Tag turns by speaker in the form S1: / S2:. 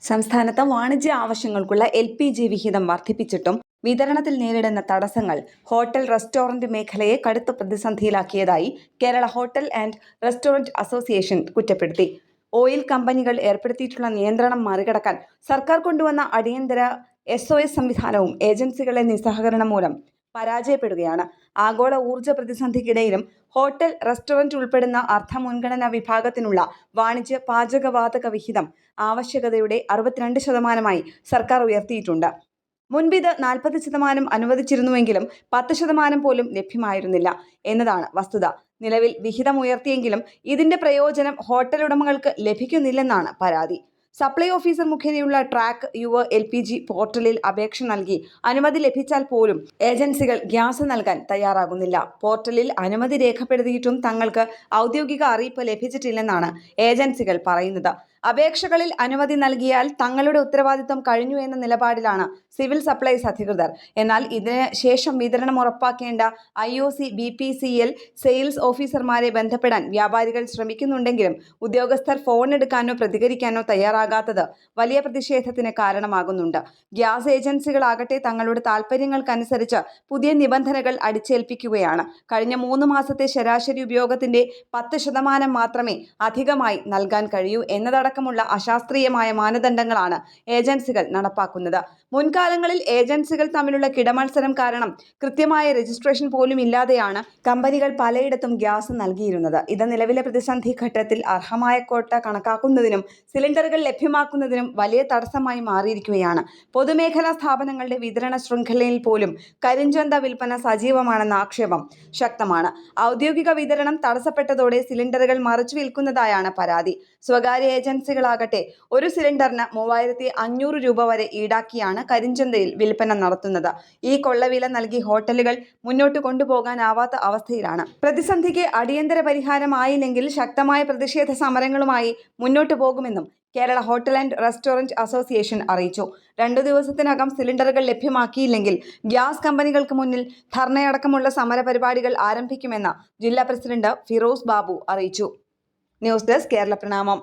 S1: സംസ്ഥാനത്ത് വാണിജ്യ ആവശ്യങ്ങൾക്കുള്ള LPG വിഹിതം വർദ്ധിപ്പിച്ചിട്ടും വിതരണത്തിൽ നേരിടുന്ന തടസ്സങ്ങൾ ഹോട്ടൽ റെസ്റ്റോറന്റ് മേഖലയെ കടുത്ത പ്രതിസന്ധിയിലാക്കിയതായി Kerala hotel and restaurant association കുറ്റപ്പെടുത്തി. ഓയിൽ കമ്പനികൾ ഏർപ്പെടുത്തിയിട്ടുള്ള നിയന്ത്രണം മറികടക്കാൻ സർക്കാർ കൊണ്ടുവന്ന അടിയന്തര SOS സംവിധാനവും ഏജൻസികളുടെ നിസ്സഹകരണം മൂലം പരാജയപ്പെടുകയാണ്. ആഗോള ഊർജ്ജ പ്രതിസന്ധിക്കിടയിലും ഹോട്ടൽ റെസ്റ്റോറന്റ് ഉൾപ്പെടുന്ന അർദ്ധമുൻഗണനാ വിഭാഗത്തിനുള്ള വാണിജ്യ പാചകവാതക വിഹിതം ആവശ്യകതയുടെ 62% സർക്കാർ ഉയർത്തിയിട്ടുണ്ട്. മുൻപ് ഇത് 40% അനുവദിച്ചിരുന്നുവെങ്കിലും 10% പോലും ലഭ്യമായിരുന്നില്ല എന്നതാണ് വസ്തുത. നിലവിൽ വിഹിതം ഉയർത്തിയെങ്കിലും ഇതിന്റെ പ്രയോജനം ഹോട്ടൽ ഉടമകൾക്ക് ലഭിക്കുന്നില്ലെന്നാണ് പരാതി. സപ്ലൈ ഓഫീസർ മുഖേനയുള്ള ട്രാക്ക് യുവർ LPG പോർട്ടലിൽ അപേക്ഷ നൽകി അനുമതി ലഭിച്ചാൽ പോലും ഏജൻസികൾ ഗ്യാസ് നൽകാൻ തയ്യാറാകുന്നില്ല. പോർട്ടലിൽ അനുമതി രേഖപ്പെടുത്തിയിട്ടും തങ്ങൾക്ക് ഔദ്യോഗിക അറിയിപ്പ് ലഭിച്ചിട്ടില്ലെന്നാണ് ഏജൻസികൾ പറയുന്നത്. അപേക്ഷകളിൽ അനുമതി നൽകിയാൽ തങ്ങളുടെ ഉത്തരവാദിത്തം കഴിഞ്ഞു എന്ന നിലപാടിലാണ് സിവിൽ സപ്ലൈസ് അധികൃതർ. എന്നാൽ ഇതിന് ശേഷം വിതരണം ഉറപ്പാക്കേണ്ട IOC BPCL സെയിൽസ് ഓഫീസർമാരെ ബന്ധപ്പെടാൻ വ്യാപാരികൾ ശ്രമിക്കുന്നുണ്ടെങ്കിലും ഉദ്യോഗസ്ഥർ ഫോൺ എടുക്കാനോ പ്രതികരിക്കാനോ തയ്യാറാകാത്തത് വലിയ പ്രതിഷേധത്തിന് കാരണമാകുന്നുണ്ട്. ഗ്യാസ് ഏജൻസികളാകട്ടെ തങ്ങളുടെ താൽപ്പര്യങ്ങൾക്കനുസരിച്ച് പുതിയ നിബന്ധനകൾ അടിച്ചേൽപ്പിക്കുകയാണ്. കഴിഞ്ഞ 3 മാസത്തെ ശരാശരി ഉപയോഗത്തിന്റെ 10% മാത്രമേ അധികമായി നൽകാൻ കഴിയൂ എന്നതടക്കമുള്ള അശാസ്ത്രീയമായ മാനദണ്ഡങ്ങളാണ് ഏജൻസികൾ നടപ്പാക്കുന്നത്. മുൻകാലങ്ങളിൽ ഏജൻസികൾ തമ്മിലുള്ള കിടമത്സരം കാരണം കൃത്യമായ രജിസ്ട്രേഷൻ പോലും ഇല്ലാതെയാണ് കമ്പനികൾ പലയിടത്തും ഗ്യാസ് നൽകിയിരുന്നത്. ഇത് നിലവിലെ പ്രതിസന്ധി ഘട്ടത്തിൽ അർഹമായ ക്വാട്ട കണക്കാക്കുന്നതിനും സിലിണ്ടറുകൾ ലഭ്യമാക്കുന്നതിനും വലിയ തടസ്സമായി മാറിയിരിക്കുകയാണ്. പൊതുമേഖലാ സ്ഥാപനങ്ങളുടെ വിതരണ ശൃംഖലയിൽ പോലും കരിഞ്ചന്ത വിൽപ്പന സജീവമാണെന്ന ആക്ഷേപം ശക്തമാണ്. ഔദ്യോഗിക വിതരണം തടസ്സപ്പെട്ടതോടെ സിലിണ്ടറുകൾ മറിച്ചു വിൽക്കുന്നതായാണ് പരാതി. സ്വകാര്യ ഏജൻസികളാകട്ടെ ഒരു സിലിണ്ടറിന് 3500 രൂപ വരെ ഈടാക്കിയാണ് കരിഞ്ചന്തയിൽ വിൽപ്പന നടത്തുന്നത്. ഈ കൊള്ളവില നൽകി ഹോട്ടലുകൾ മുന്നോട്ട് കൊണ്ടുപോകാനാവാത്ത അവസ്ഥയിലാണ്. പ്രതിസന്ധിക്ക് അടിയന്തര പരിഹാരമായില്ലെങ്കിൽ ശക്തമായ പ്രതിഷേധ സമരങ്ങളുമായി മുന്നോട്ടു പോകുമെന്നും Kerala hotel and restaurant association അറിയിച്ചു. 2 ദിവസത്തിനകം സിലിണ്ടറുകൾ ലഭ്യമാക്കിയില്ലെങ്കിൽ ഗ്യാസ് കമ്പനികൾക്ക് മുന്നിൽ ധർണയടക്കമുള്ള സമരപരിപാടികൾ ആരംഭിക്കുമെന്ന് ജില്ലാ പ്രസിഡന്റ് ഫിറോസ് ബാബു അറിയിച്ചു. ന്യൂസ് ഡെസ്ക് കേരള പ്രണാമം.